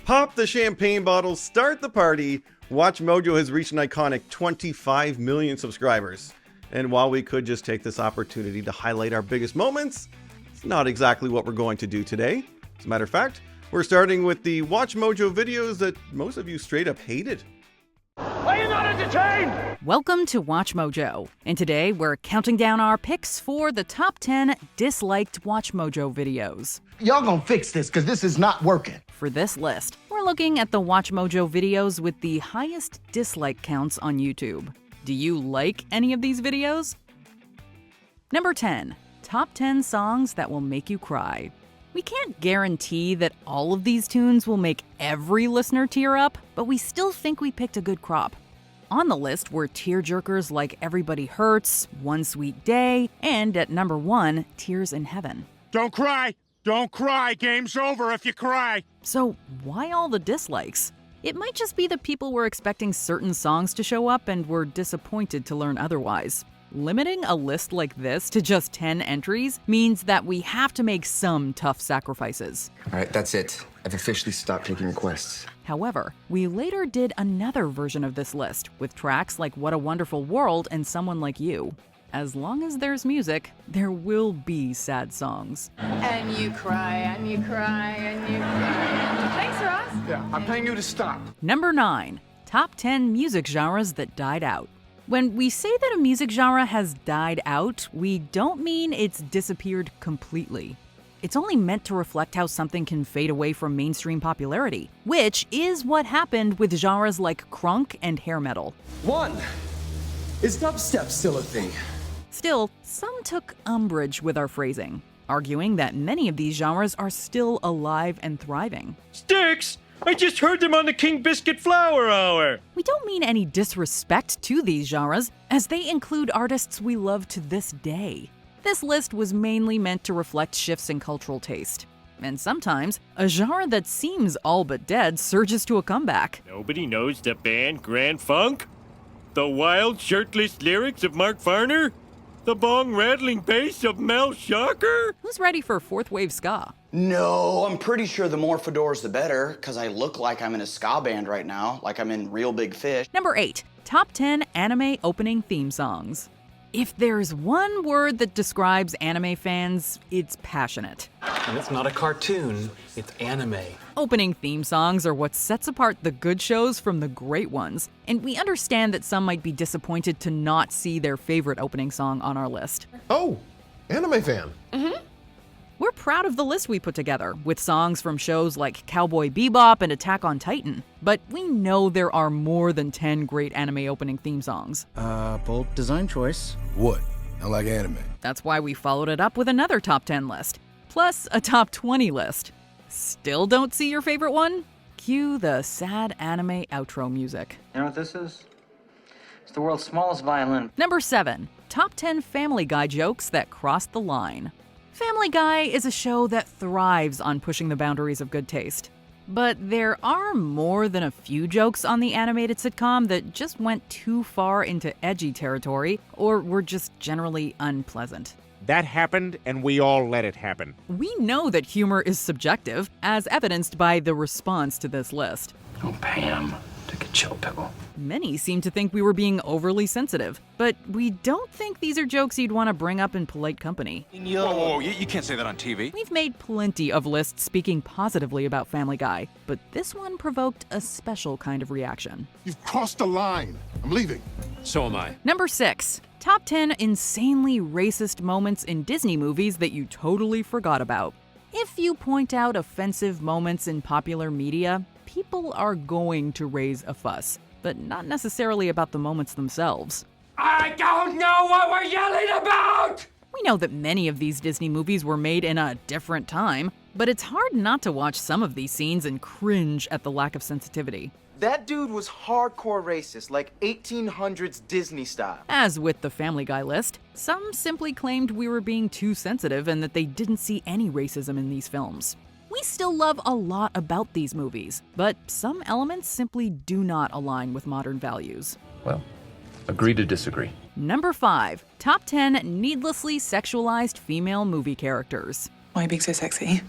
Pop the champagne bottles, start the party. WatchMojo has reached an iconic 25 million subscribers. And while we could just take this opportunity to highlight our biggest moments, it's not exactly what we're going to do today. As a matter of fact, we're starting with the WatchMojo videos that most of you straight up hated. Are you not entertained? Welcome to WatchMojo, and today we're counting down our picks for the top 10 disliked WatchMojo videos. Y'all gonna fix this, because this is not working. For this list, we're looking at the WatchMojo videos with the highest dislike counts on YouTube. Do you like any of these videos? Number 10. Top 10 songs that will make you cry. We can't guarantee that all of these tunes will make every listener tear up, but we still think we picked a good crop. On the list were tearjerkers like Everybody Hurts, One Sweet Day, and at number 1, Tears in Heaven. Don't cry! Don't cry! Game's over if you cry! So why all the dislikes? It might just be that people were expecting certain songs to show up and were disappointed to learn otherwise. Limiting a list like this to just 10 entries means that we have to make some tough sacrifices. All right, that's it. I've officially stopped taking requests. However, we later did another version of this list with tracks like What a Wonderful World and Someone Like You. As long as there's music, there will be sad songs. And you cry, and you cry, and you cry. Thanks, Ross. Yeah, I'm paying you to stop. Number 9. Top 10 music genres that died out. When we say that a music genre has died out, we don't mean it's disappeared completely. It's only meant to reflect how something can fade away from mainstream popularity, which is what happened with genres like crunk and hair metal. One, is dubstep still a thing? Still, some took umbrage with our phrasing, arguing that many of these genres are still alive and thriving. Sticks! I just heard them on the King Biscuit Flower Hour! We don't mean any disrespect to these genres, as they include artists we love to this day. This list was mainly meant to reflect shifts in cultural taste. And sometimes, a genre that seems all but dead surges to a comeback. Nobody knows the band Grand Funk? The wild, shirtless lyrics of Mark Farner? The bong-rattling bass of Mel Shocker? Who's ready for fourth wave ska? No, I'm pretty sure the more fedoras the better, because I look like I'm in a ska band right now, like I'm in Real Big Fish. Number 8. Top 10 anime opening theme songs. If there's one word that describes anime fans, it's passionate. And it's not a cartoon, it's anime. Opening theme songs are what sets apart the good shows from the great ones, and we understand that some might be disappointed to not see their favorite opening song on our list. Oh, anime fan. We're proud of the list we put together, with songs from shows like Cowboy Bebop and Attack on Titan. But we know there are more than 10 great anime opening theme songs. Bold design choice. What? I like anime. That's why we followed it up with another top 10 list, plus a top 20 list. Still don't see your favorite one? Cue the sad anime outro music. You know what this is? It's the world's smallest violin. Number 7. Top 10 Family Guy jokes that crossed the line. Family Guy is a show that thrives on pushing the boundaries of good taste. But there are more than a few jokes on the animated sitcom that just went too far into edgy territory or were just generally unpleasant. That happened, and we all let it happen. We know that humor is subjective, as evidenced by the response to this list. Oh, Pam, take a chill pill. Many seem to think we were being overly sensitive, but we don't think these are jokes you'd want to bring up in polite company. Whoa, you can't say that on TV. We've made plenty of lists speaking positively about Family Guy, but this one provoked a special kind of reaction. You've crossed the line. I'm leaving. So am I. Number 6. Top 10 insanely racist moments in Disney movies that you totally forgot about. If you point out offensive moments in popular media, people are going to raise a fuss, but not necessarily about the moments themselves. I don't know what we're yelling about! We know that many of these Disney movies were made in a different time, but it's hard not to watch some of these scenes and cringe at the lack of sensitivity. That dude was hardcore racist, like 1800s Disney style. As with the Family Guy list, some simply claimed we were being too sensitive and that they didn't see any racism in these films. We still love a lot about these movies, but some elements simply do not align with modern values. Well, agree to disagree. Number 5. Top 10 needlessly sexualized female movie characters. Why are you being so sexy?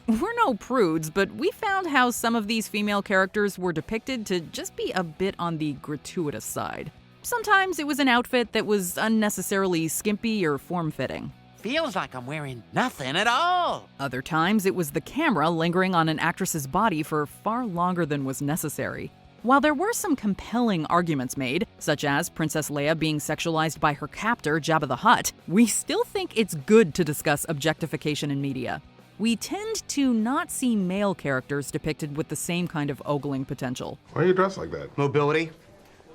We're no prudes, but we found how some of these female characters were depicted to just be a bit on the gratuitous side. Sometimes it was an outfit that was unnecessarily skimpy or form-fitting. Feels like I'm wearing nothing at all. Other times it was the camera lingering on an actress's body for far longer than was necessary. While there were some compelling arguments made, such as Princess Leia being sexualized by her captor, Jabba the Hutt, we still think it's good to discuss objectification in media. We tend to not see male characters depicted with the same kind of ogling potential. Why are you dressed like that? Mobility.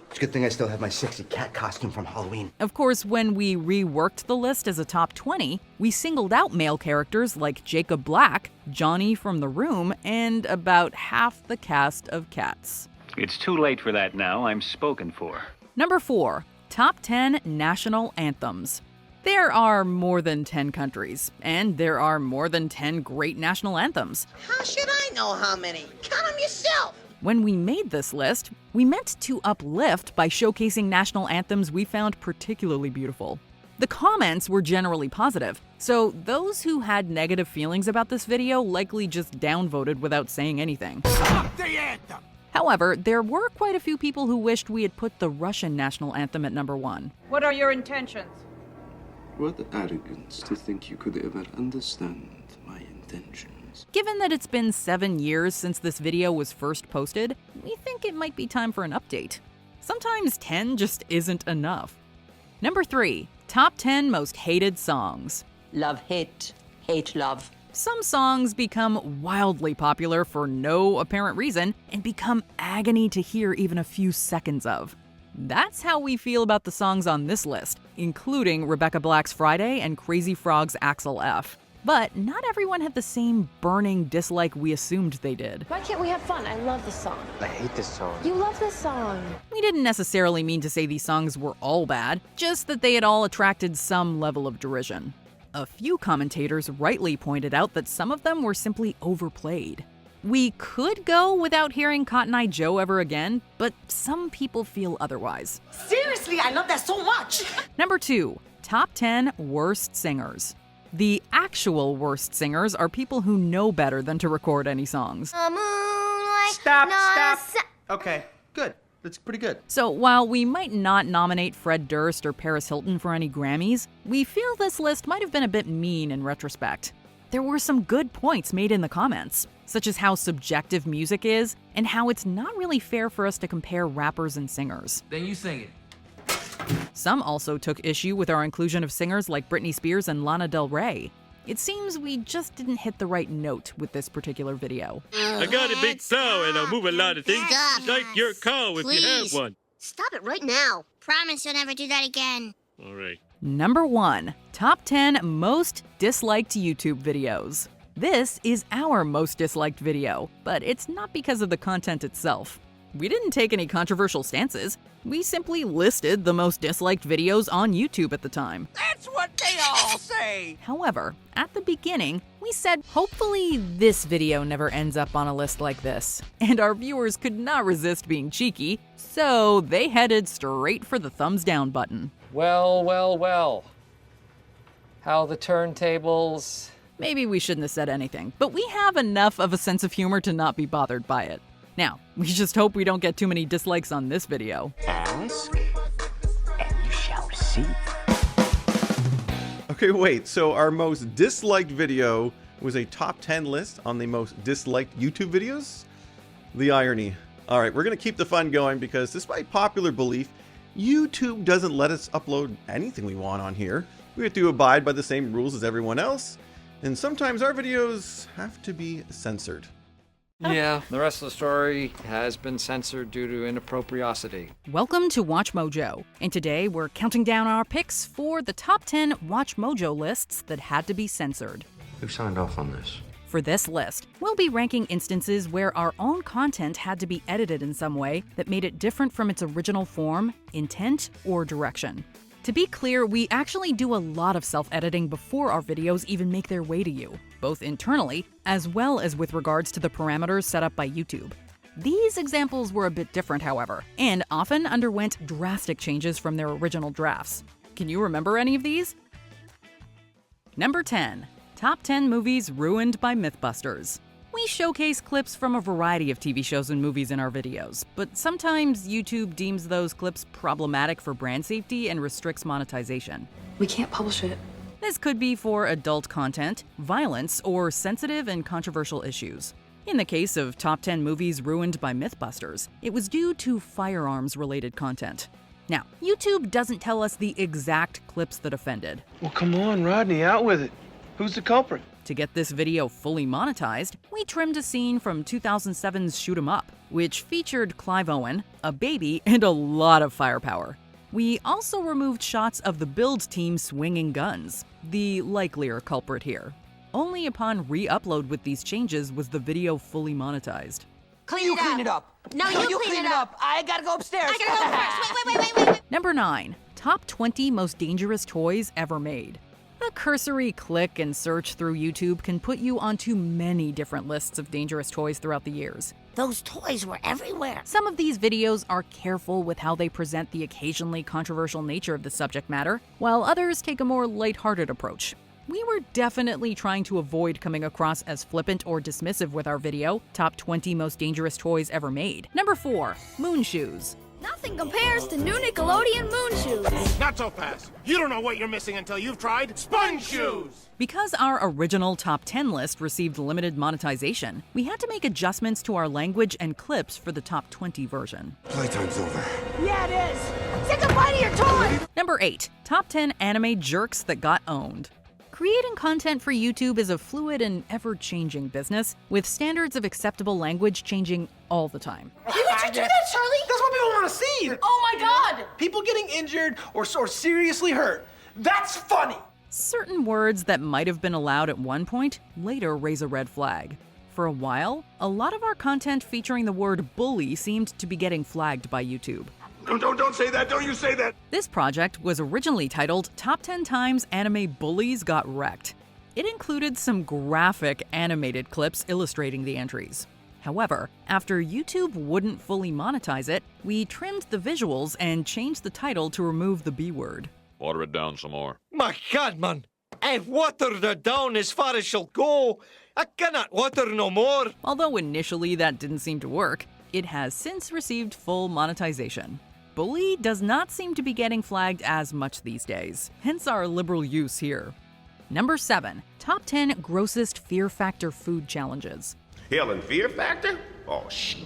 It's a good thing I still have my sexy cat costume from Halloween. Of course, when we reworked the list as a top 20, we singled out male characters like Jacob Black, Johnny from The Room, and about half the cast of Cats. It's too late for that now. I'm spoken for. Number 4. Top 10 National Anthems. There are more than 10 countries, and there are more than 10 great national anthems. How should I know how many? Count them yourself. When we made this list, we meant to uplift by showcasing national anthems we found particularly beautiful. The comments were generally positive, so those who had negative feelings about this video likely just downvoted without saying anything. Stop the anthem! However, there were quite a few people who wished we had put the Russian national anthem at number 1. What are your intentions? What arrogance to think you could ever understand my intentions. Given that it's been 7 years since this video was first posted, we think it might be time for an update. Sometimes 10 just isn't enough. Number 3. Top 10 Most Hated Songs. Love, hate, hate, love. Some songs become wildly popular for no apparent reason and become agony to hear even a few seconds of. That's how we feel about the songs on this list, including Rebecca Black's Friday and Crazy Frog's Axel F. But not everyone had the same burning dislike we assumed they did. Why can't we have fun? I love this song. I hate this song. You love this song. We didn't necessarily mean to say these songs were all bad, just that they had all attracted some level of derision. A few commentators rightly pointed out that some of them were simply overplayed. We could go without hearing Cotton Eye Joe ever again, but some people feel otherwise. Seriously, I love that so much. Number 2. Top 10 Worst Singers. The actual worst singers are people who know better than to record any songs. Stop. Okay, good. That's pretty good. So while we might not nominate Fred Durst or Paris Hilton for any Grammys, we feel this list might have been a bit mean in retrospect. There were some good points made in the comments, such as how subjective music is and how it's not really fair for us to compare rappers and singers. Then you sing it. Some also took issue with our inclusion of singers like Britney Spears and Lana Del Rey. It seems we just didn't hit the right note with this particular video. I got a big sow and I'll move a lot of things. Stop. Just like your cow if you have one. Stop it right now. Promise you'll never do that again. All right. Number 1. Top 10 Most Disliked YouTube Videos. This is our most disliked video, but it's not because of the content itself. We didn't take any controversial stances. We simply listed the most disliked videos on YouTube at the time. That's what they all say. However, at the beginning, we said hopefully this video never ends up on a list like this. And our viewers could not resist being cheeky, so they headed straight for the thumbs down button. Well. How the turntables... Maybe we shouldn't have said anything, but we have enough of a sense of humor to not be bothered by it. Now, we just hope we don't get too many dislikes on this video. Ask, and you shall receive. Okay, wait, so our most disliked video was a top 10 list on the most disliked YouTube videos? The irony. All right, we're going to keep the fun going because despite popular belief, YouTube doesn't let us upload anything we want on here. We have to abide by the same rules as everyone else, and sometimes our videos have to be censored. Yeah, the rest of the story has been censored due to inappropriosity. Welcome to WatchMojo, and today we're counting down our picks for the top 10 WatchMojo lists that had to be censored. Who signed off on this? For this list, we'll be ranking instances where our own content had to be edited in some way that made it different from its original form, intent, or direction. To be clear, we actually do a lot of self-editing before our videos even make their way to you, both internally as well as with regards to the parameters set up by YouTube. These examples were a bit different, however, and often underwent drastic changes from their original drafts. Can you remember any of these? Number 10. Top 10 Movies Ruined by Mythbusters. We showcase clips from a variety of TV shows and movies in our videos, but sometimes YouTube deems those clips problematic for brand safety and restricts monetization. We can't publish it. This could be for adult content, violence, or sensitive and controversial issues. In the case of Top 10 Movies Ruined by Mythbusters, it was due to firearms-related content. Now, YouTube doesn't tell us the exact clips that offended. Well, come on, Rodney, out with it. Who's the culprit? To get this video fully monetized, we trimmed a scene from 2007's Shoot 'Em Up, which featured Clive Owen, a baby, and a lot of firepower. We also removed shots of the build team swinging guns, the likelier culprit here. Only upon re-upload with these changes was the video fully monetized. Clean it up. No, you clean it up. I gotta go upstairs. I gotta go first. Wait. Number 9. Top 20 Most Dangerous Toys Ever Made. A cursory click and search through YouTube can put you onto many different lists of dangerous toys throughout the years. Those toys were everywhere. Some of these videos are careful with how they present the occasionally controversial nature of the subject matter, while others take a more lighthearted approach. We were definitely trying to avoid coming across as flippant or dismissive with our video, Top 20 Most Dangerous Toys Ever Made. Number 4. Moon Shoes. Nothing compares to new Nickelodeon moon shoes. Not so fast. You don't know what you're missing until you've tried sponge shoes. Because our original top 10 list received limited monetization, we had to make adjustments to our language and clips for the top 20 version. Playtime's over. Yeah, it is. Say goodbye to your toy. Number 8. Top 10 Anime Jerks That Got Owned. Creating content for YouTube is a fluid and ever-changing business, with standards of acceptable language changing all the time. Why would you do that, Charlie? That's what people want to see. Oh my God! People getting injured or seriously hurt. That's funny. Certain words that might have been allowed at one point later raise a red flag. For a while, a lot of our content featuring the word bully seemed to be getting flagged by YouTube. Don't say that. Don't you say that. This project was originally titled Top 10 Times Anime Bullies Got Wrecked. It included some graphic animated clips illustrating the entries. However, after YouTube wouldn't fully monetize it, we trimmed the visuals and changed the title to remove the B word. Water it down some more. My God, man. I've watered her down as far as she'll go. I cannot water no more. Although initially that didn't seem to work, it has since received full monetization. Bully does not seem to be getting flagged as much these days, hence our liberal use here. Number 7. Top 10 Grossest Fear Factor Food Challenges. Hell, and Fear Factor? Oh, shit.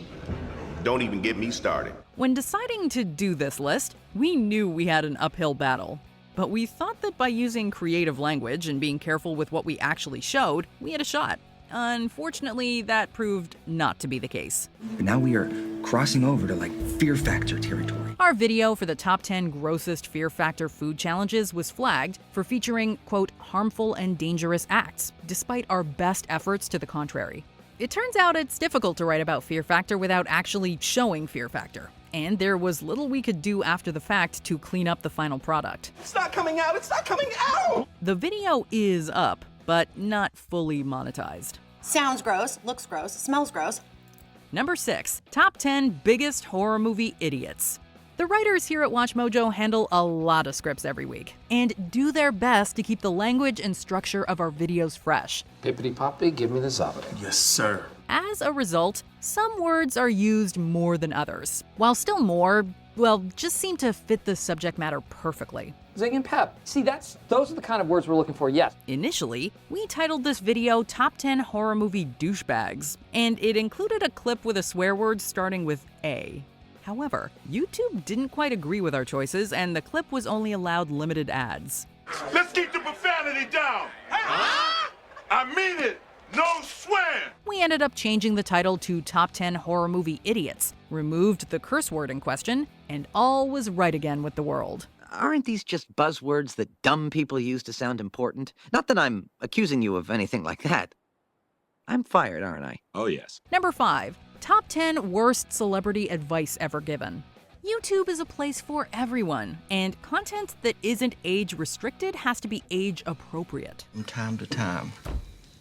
Don't even get me started. When deciding to do this list, we knew we had an uphill battle. But we thought that by using creative language and being careful with what we actually showed, we had a shot. Unfortunately, that proved not to be the case. But now we are crossing over to Fear Factor territory. Our video for the top 10 grossest Fear Factor food challenges was flagged for featuring, quote, harmful and dangerous acts, despite our best efforts to the contrary. It turns out it's difficult to write about Fear Factor without actually showing Fear Factor. And there was little we could do after the fact to clean up the final product. It's not coming out. It's not coming out. The video is up, but not fully monetized. Sounds gross, looks gross, smells gross. Number 6. Top 10 Biggest Horror Movie Idiots. The writers here at WatchMojo handle a lot of scripts every week and do their best to keep the language and structure of our videos fresh. Pippity poppy, give me the zobbity. Yes, sir. As a result, some words are used more than others, while still more, just seem to fit the subject matter perfectly. Zing and pep. See, those are the kind of words we're looking for, yes. Initially, we titled this video Top 10 Horror Movie Douchebags, and it included a clip with a swear word starting with A. However, YouTube didn't quite agree with our choices, and the clip was only allowed limited ads. Let's keep the profanity down. I mean it. No swear. We ended up changing the title to Top 10 Horror Movie Idiots, removed the curse word in question, and all was right again with the world. Aren't these just buzzwords that dumb people use to sound important? Not that I'm accusing you of anything like that. I'm fired, aren't I? Oh, yes. Number 5. Top 10 Worst Celebrity Advice Ever Given. YouTube is a place for everyone, and content that isn't age-restricted has to be age-appropriate. From time to time,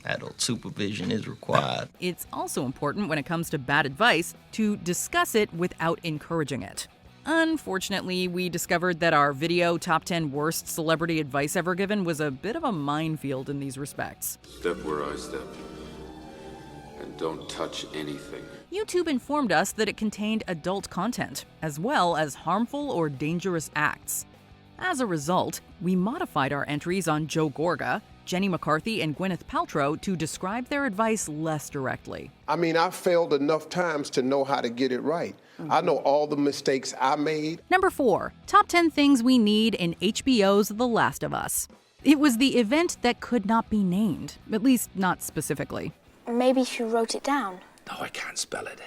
adult supervision is required. It's also important when it comes to bad advice to discuss it without encouraging it. Unfortunately, we discovered that our video top 10 worst celebrity advice ever given was a bit of a minefield in these respects. Step where I step. And don't touch anything. YouTube informed us that it contained adult content, as well as harmful or dangerous acts. As a result, we modified our entries on Joe Gorga, Jenny McCarthy, and Gwyneth Paltrow to describe their advice less directly. I mean, I've failed enough times to know how to get it right. I know all the mistakes I made. Number 4, top 10 things we need in HBO's The Last of Us. It was the event that could not be named, at least not specifically. Or maybe she wrote it down. No, I can't spell it.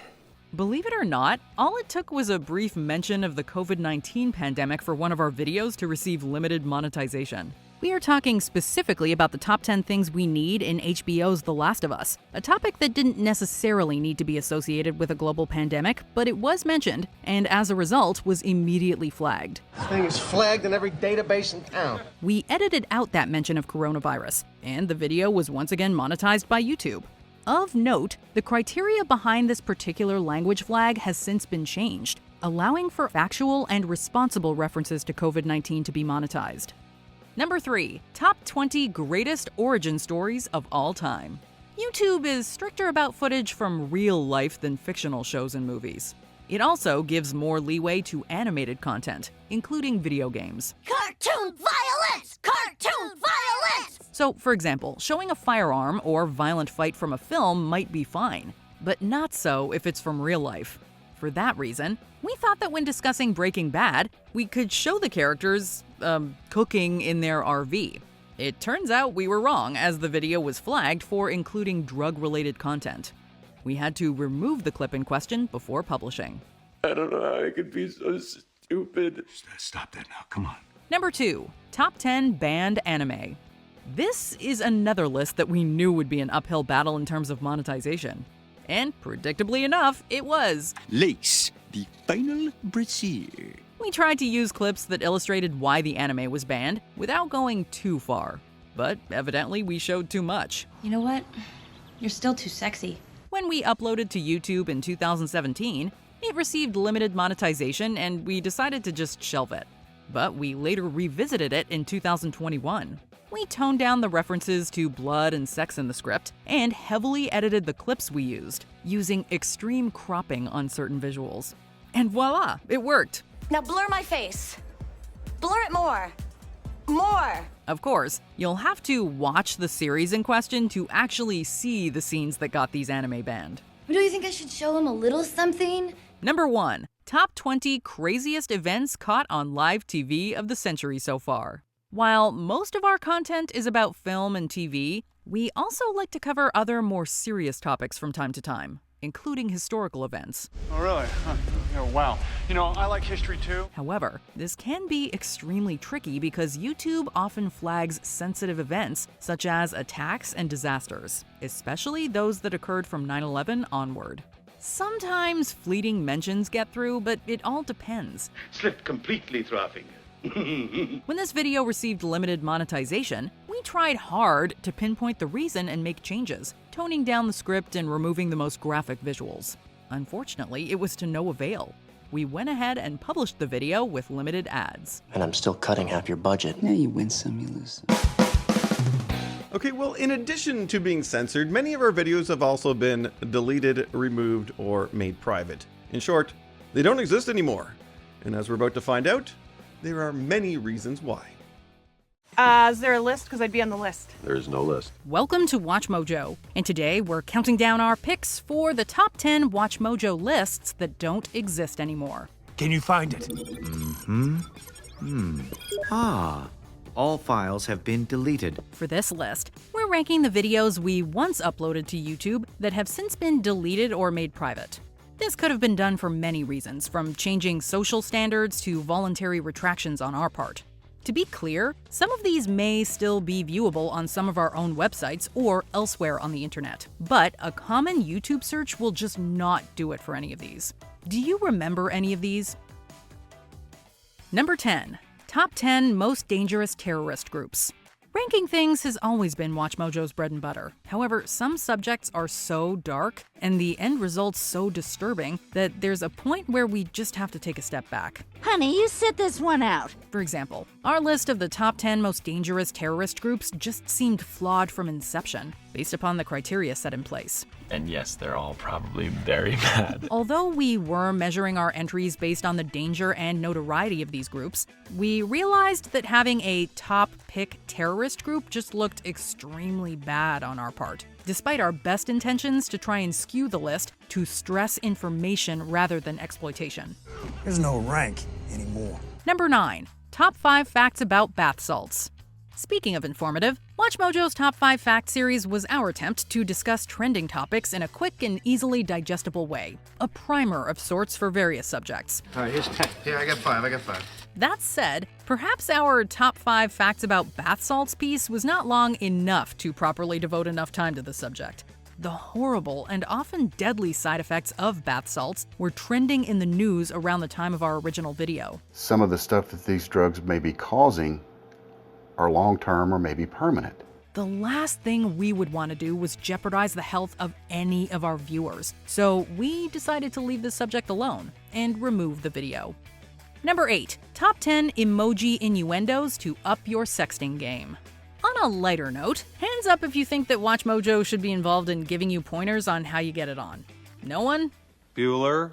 Believe it or not, all it took was a brief mention of the COVID-19 pandemic for one of our videos to receive limited monetization. We are talking specifically about the top 10 things we need in HBO's The Last of Us, a topic that didn't necessarily need to be associated with a global pandemic, but it was mentioned, and as a result, was immediately flagged. This thing is flagged in every database in town. We edited out that mention of coronavirus, and the video was once again monetized by YouTube. Of note, the criteria behind this particular language flag has since been changed, allowing for factual and responsible references to COVID-19 to be monetized. Number 3, top 20 greatest origin stories of all time. YouTube is stricter about footage from real life than fictional shows and movies. It also gives more leeway to animated content, including video games. Cartoon violence! Cartoon violence! So, for example, showing a firearm or violent fight from a film might be fine, but not so if it's from real life. For that reason, we thought that when discussing Breaking Bad, we could show the characters, cooking in their RV. It turns out we were wrong, as the video was flagged for including drug-related content. We had to remove the clip in question before publishing. I don't know how I could be so stupid. Stop that now, come on. Number 2, top 10 banned anime. This is another list that we knew would be an uphill battle in terms of monetization. And predictably enough, it was. Lace, the final brassiere. We tried to use clips that illustrated why the anime was banned without going too far. But evidently we showed too much. You know what? You're still too sexy. When we uploaded to YouTube in 2017, it received limited monetization and we decided to just shelve it. But we later revisited it in 2021. We toned down the references to blood and sex in the script and heavily edited the clips we used, using extreme cropping on certain visuals. And voila, it worked. Now blur my face. Blur it more. More. Of course, you'll have to watch the series in question to actually see the scenes that got these anime banned. Do you think I should show him a little something? Number 1, top 20 craziest events caught on live TV of the century so far. While most of our content is about film and TV, we also like to cover other more serious topics from time to time, including historical events. Oh, really? Huh. Oh, wow. You know, I like history too. However, this can be extremely tricky because YouTube often flags sensitive events such as attacks and disasters, especially those that occurred from 9/11 onward. Sometimes fleeting mentions get through, but it all depends. Slipped completely through our fingers. When this video received limited monetization, we tried hard to pinpoint the reason and make changes, toning down the script and removing the most graphic visuals. Unfortunately, it was to no avail. We went ahead and published the video with limited ads. And I'm still cutting half your budget. Yeah, you win some, you lose some. Okay, well, in addition to being censored, many of our videos have also been deleted, removed, or made private. In short, they don't exist anymore. And as we're about to find out, there are many reasons why. Is there a list? Because I'd be on the list. There is no list. Welcome to WatchMojo, and today we're counting down our picks for the top 10 WatchMojo lists that don't exist anymore. Can you find it? All files have been deleted. For this list, we're ranking the videos we once uploaded to YouTube that have since been deleted or made private. This could have been done for many reasons, from changing social standards to voluntary retractions on our part. To be clear, some of these may still be viewable on some of our own websites or elsewhere on the internet, but a common YouTube search will just not do it for any of these. Do you remember any of these? Number 10. Top 10 most dangerous terrorist groups. Ranking things has always been WatchMojo's bread and butter. However, some subjects are so dark and the end results so disturbing that there's a point where we just have to take a step back. Honey, you sit this one out. For example, our list of the top 10 most dangerous terrorist groups just seemed flawed from inception, based upon the criteria set in place. And yes, they're all probably very bad. Although we were measuring our entries based on the danger and notoriety of these groups, we realized that having a top pick terrorist group just looked extremely bad on our part, despite our best intentions to try and skew the list to stress information rather than exploitation. There's no rank anymore. Number 9. Top 5 facts about bath salts. Speaking of informative, WatchMojo's Top 5 Fact series was our attempt to discuss trending topics in a quick and easily digestible way. A primer of sorts for various subjects. All right, here's 10. Yeah, I got 5. That said, perhaps our Top 5 Facts about bath salts piece was not long enough to properly devote enough time to the subject. The horrible and often deadly side effects of bath salts were trending in the news around the time of our original video. Some of the stuff that these drugs may be causing are long-term or maybe permanent. The last thing we would want to do was jeopardize the health of any of our viewers, so we decided to leave this subject alone and remove the video. Number 8. Top 10 emoji innuendos to up your sexting game. On a lighter note, hands up if you think that WatchMojo should be involved in giving you pointers on how you get it on. No one? Bueller.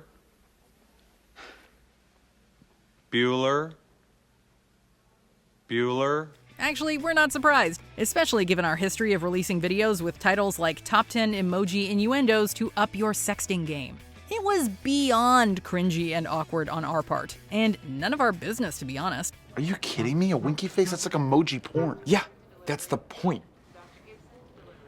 Actually, we're not surprised, especially given our history of releasing videos with titles like Top 10 Emoji Innuendos to Up Your Sexting Game. It was beyond cringy and awkward on our part, and none of our business, to be honest. Are you kidding me? A winky face? That's like emoji porn. Yeah, that's the point.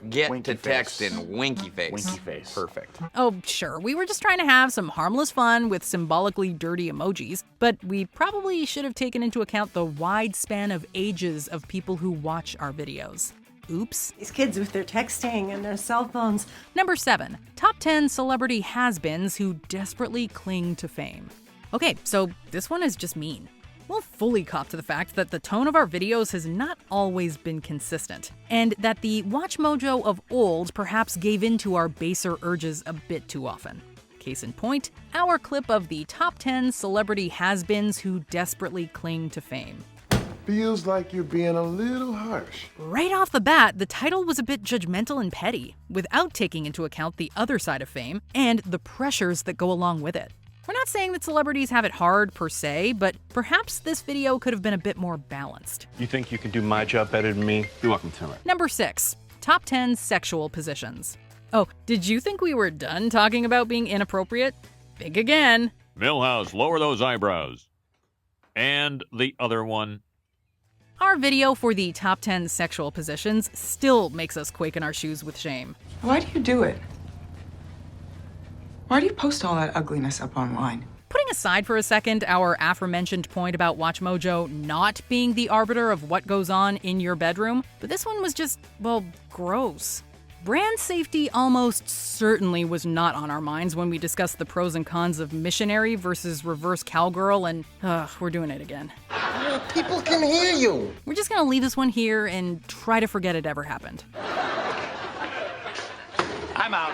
Get Winky to text face. in winky face. Winky face. Perfect. Oh, sure, we were just trying to have some harmless fun with symbolically dirty emojis, but we probably should have taken into account the wide span of ages of people who watch our videos. Oops. These kids with their texting and their cell phones. Number 7. Top 10 celebrity has-beens who desperately cling to fame. Okay, so this one is just mean. We'll fully cop to the fact that the tone of our videos has not always been consistent, and that the WatchMojo of old perhaps gave in to our baser urges a bit too often. Case in point, our clip of the top 10 celebrity has-beens who desperately cling to fame. Feels like you're being a little harsh. Right off the bat, the title was a bit judgmental and petty, without taking into account the other side of fame and the pressures that go along with it. We're not saying that celebrities have it hard per se, but perhaps this video could have been a bit more balanced. You think you can do my job better than me? You're welcome to it. Number 6. Top 10 sexual positions. Oh, did you think we were done talking about being inappropriate? Think again. Milhouse, lower those eyebrows. And the other one. Our video for the top 10 sexual positions still makes us quake in our shoes with shame. Why do you do it? Why do you post all that ugliness up online? Putting aside for a second our aforementioned point about WatchMojo not being the arbiter of what goes on in your bedroom, but this one was just, well, gross. Brand safety almost certainly was not on our minds when we discussed the pros and cons of missionary versus reverse cowgirl, and we're doing it again. People can hear you. We're just gonna leave this one here and try to forget it ever happened. I'm out.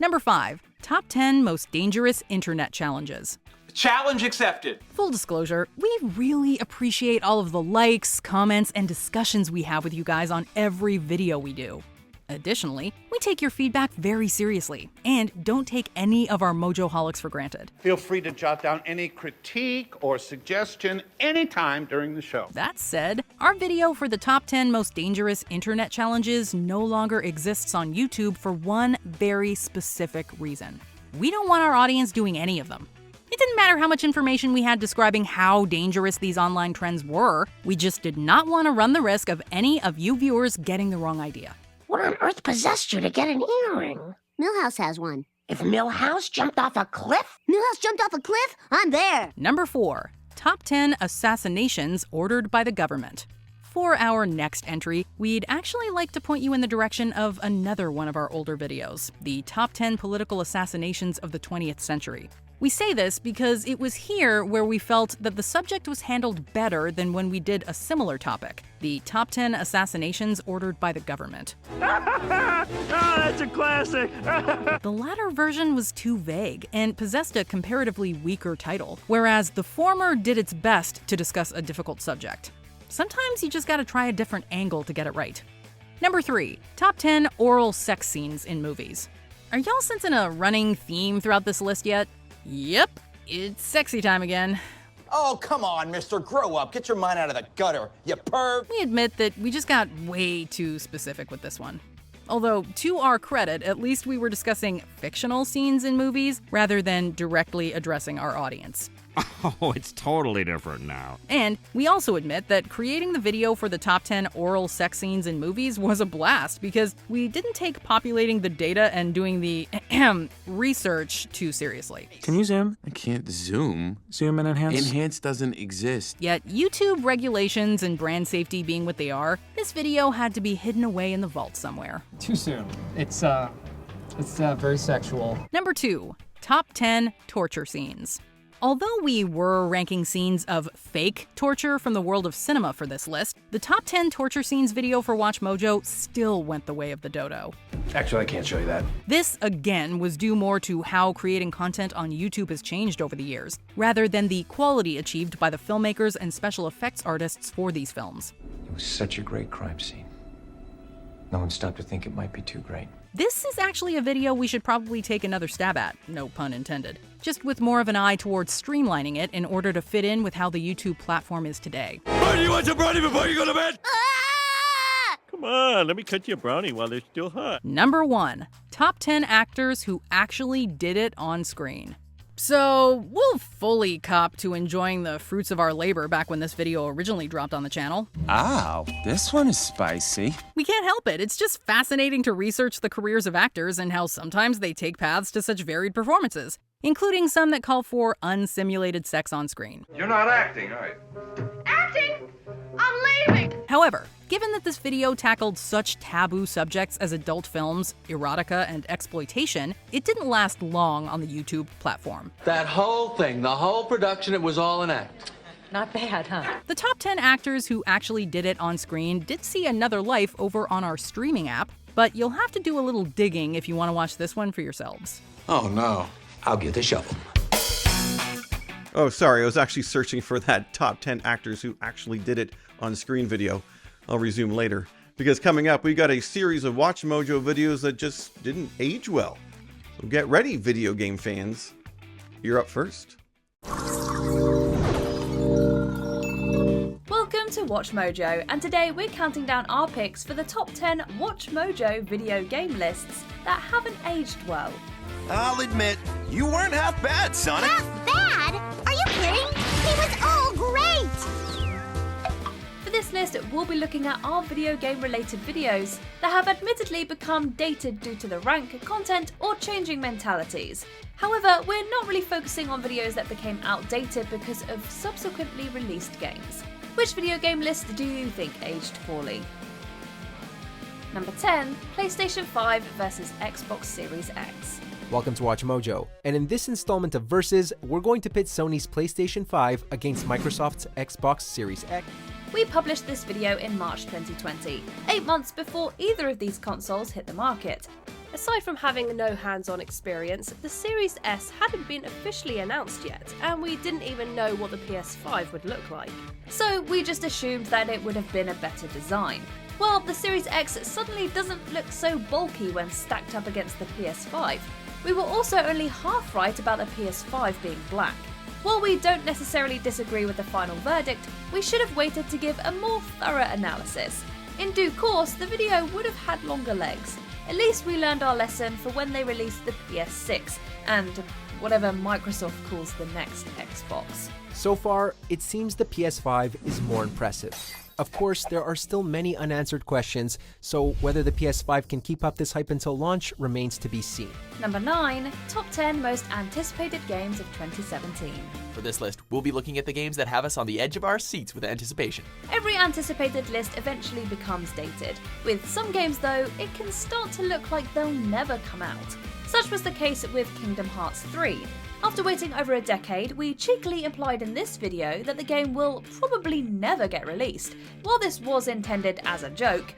Number 5. Top 10 most dangerous internet challenges. Challenge accepted. Full disclosure, we really appreciate all of the likes, comments, and discussions we have with you guys on every video we do. Additionally, we take your feedback very seriously and don't take any of our Mojoholics for granted. Feel free to jot down any critique or suggestion anytime during the show. That said, our video for the top 10 most dangerous internet challenges no longer exists on YouTube for one very specific reason. We don't want our audience doing any of them. It didn't matter how much information we had describing how dangerous these online trends were, we just did not want to run the risk of any of you viewers getting the wrong idea. What on earth possessed you to get an earring? Millhouse has one. If Millhouse jumped off a cliff? Millhouse jumped off a cliff? I'm there. Number 4. Top 10 assassinations ordered by the government. For our next entry, we'd actually like to point you in the direction of another one of our older videos, the Top 10 Political Assassinations of the 20th Century. We say this because it was here where we felt that the subject was handled better than when we did a similar topic, the top 10 assassinations ordered by the government. That's a classic! The latter version was too vague and possessed a comparatively weaker title, whereas the former did its best to discuss a difficult subject. Sometimes you just gotta try a different angle to get it right. Number 3, top 10 oral sex scenes in movies. Are y'all sensing a running theme throughout this list yet? Yep, it's sexy time again. Oh, come on, mister. Grow up. Get your mind out of the gutter, you perv. We admit that we just got way too specific with this one. Although, to our credit, at least we were discussing fictional scenes in movies rather than directly addressing our audience. Oh, it's totally different now. And we also admit that creating the video for the top 10 oral sex scenes in movies was a blast because we didn't take populating the data and doing the research too seriously. Can you zoom? I can't zoom. Zoom and enhance? Enhance doesn't exist. Yet, YouTube regulations and brand safety being what they are, this video had to be hidden away in the vault somewhere. Too soon. It's very sexual. Number 2, top 10 torture scenes. Although we were ranking scenes of fake torture from the world of cinema for this list, the top 10 torture scenes video for WatchMojo still went the way of the dodo. Actually, I can't show you that. This, again, was due more to how creating content on YouTube has changed over the years, rather than the quality achieved by the filmmakers and special effects artists for these films. It was such a great crime scene. No one stopped to think it might be too great. This is actually a video we should probably take another stab at, no pun intended, just with more of an eye towards streamlining it in order to fit in with how the YouTube platform is today. Brownie, you want some brownie before you go to bed? Come on, let me cut you a brownie while they're still hot. Number 1, top 10 actors who actually did it on screen. So, we'll fully cop to enjoying the fruits of our labor back when this video originally dropped on the channel. Ow, this one is spicy. We can't help it, it's just fascinating to research the careers of actors and how sometimes they take paths to such varied performances, including some that call for unsimulated sex on screen. You're not acting, are you? Acting? I'm leaving! However, given that this video tackled such taboo subjects as adult films, erotica, and exploitation, it didn't last long on the YouTube platform. That whole thing, the whole production, it was all an act. Not bad, huh? The top 10 actors who actually did it on screen did see another life over on our streaming app, but you'll have to do a little digging if you want to watch this one for yourselves. Oh no, I'll get the shovel. Oh, sorry, I was actually searching for that top 10 actors who actually did it on screen video. I'll resume later, because coming up, we got a series of WatchMojo videos that just didn't age well. So get ready, video game fans. You're up first. Welcome to WatchMojo, and today we're counting down our picks for the top 10 WatchMojo video game lists that haven't aged well. I'll admit, you weren't half bad, Sonic. Half bad? Are you kidding? He was all great! For this list, we'll be looking at our video game related videos that have admittedly become dated due to the rank, content, or changing mentalities. However, we're not really focusing on videos that became outdated because of subsequently released games. Which video game list do you think aged poorly? Number 10, PlayStation 5 versus Xbox Series X. Welcome to WatchMojo, and in this installment of Versus, we're going to pit Sony's PlayStation 5 against Microsoft's Xbox Series X. We published this video in March 2020, 8 months before either of these consoles hit the market. Aside from having no hands-on experience, the Series S hadn't been officially announced yet, and we didn't even know what the PS5 would look like. So we just assumed that it would have been a better design. Well, the Series X suddenly doesn't look so bulky when stacked up against the PS5. We were also only half right about the PS5 being black. While we don't necessarily disagree with the final verdict, we should have waited to give a more thorough analysis. In due course, the video would have had longer legs. At least we learned our lesson for when they released the PS6 and whatever Microsoft calls the next Xbox. So far, it seems the PS5 is more impressive. Of course, there are still many unanswered questions, so whether the PS5 can keep up this hype until launch remains to be seen. Number 9, top 10 most anticipated games of 2017. For this list, we'll be looking at the games that have us on the edge of our seats with anticipation. Every anticipated list eventually becomes dated. With some games though, it can start to look like they'll never come out. Such was the case with Kingdom Hearts 3. After waiting over a decade, we cheekily implied in this video that the game will probably never get released. While this was intended as a joke,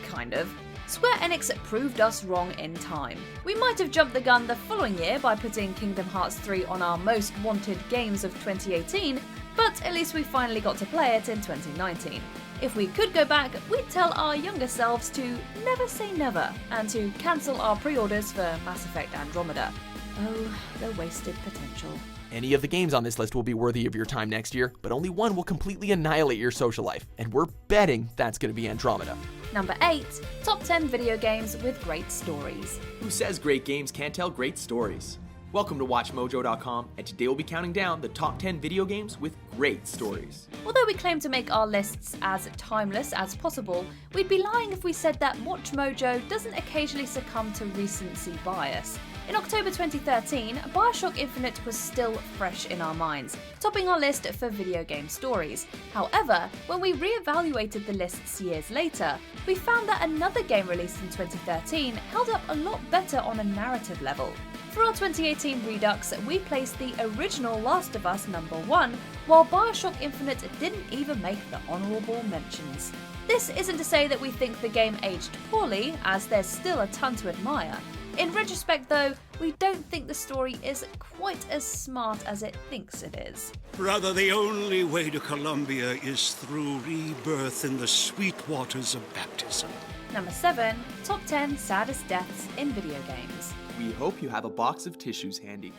kind of, Square Enix proved us wrong in time. We might have jumped the gun the following year by putting Kingdom Hearts 3 on our most wanted games of 2018, but at least we finally got to play it in 2019. If we could go back, we'd tell our younger selves to never say never and to cancel our pre-orders for Mass Effect Andromeda. Oh, the wasted potential. Any of the games on this list will be worthy of your time next year, but only one will completely annihilate your social life, and we're betting that's going to be Andromeda. Number 8. Top 10 video games with great stories. Who says great games can't tell great stories? Welcome to WatchMojo.com, and today we'll be counting down the top 10 video games with great stories. Although we claim to make our lists as timeless as possible, we'd be lying if we said that WatchMojo doesn't occasionally succumb to recency bias. In October 2013, Bioshock Infinite was still fresh in our minds, topping our list for video game stories. However, when we re-evaluated the lists years later, we found that another game released in 2013 held up a lot better on a narrative level. For our 2018 Redux, we placed the original Last of Us number 1, while Bioshock Infinite didn't even make the honourable mentions. This isn't to say that we think the game aged poorly, as there's still a ton to admire. In retrospect though, we don't think the story is quite as smart as it thinks it is. Brother, the only way to Columbia is through rebirth in the sweet waters of baptism. Number 7. Top 10 saddest deaths in video games. We hope you have a box of tissues handy.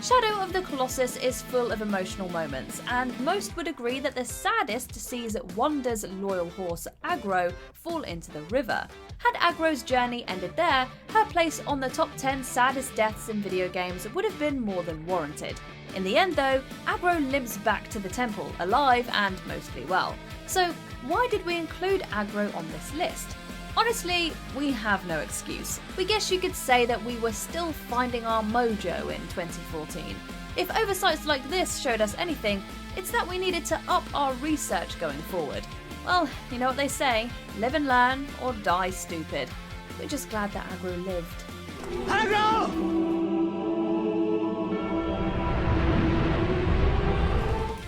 Shadow of the Colossus is full of emotional moments, and most would agree that the saddest sees Wanda's loyal horse Agro fall into the river. Had Agro's journey ended there, her place on the top 10 saddest deaths in video games would have been more than warranted. In the end though, Agro limps back to the temple, alive and mostly well. So why did we include Agro on this list? Honestly, we have no excuse. We guess you could say that we were still finding our mojo in 2014. If oversights like this showed us anything, it's that we needed to up our research going forward. Well, you know what they say, live and learn or die stupid. We're just glad that Agro lived. Agro!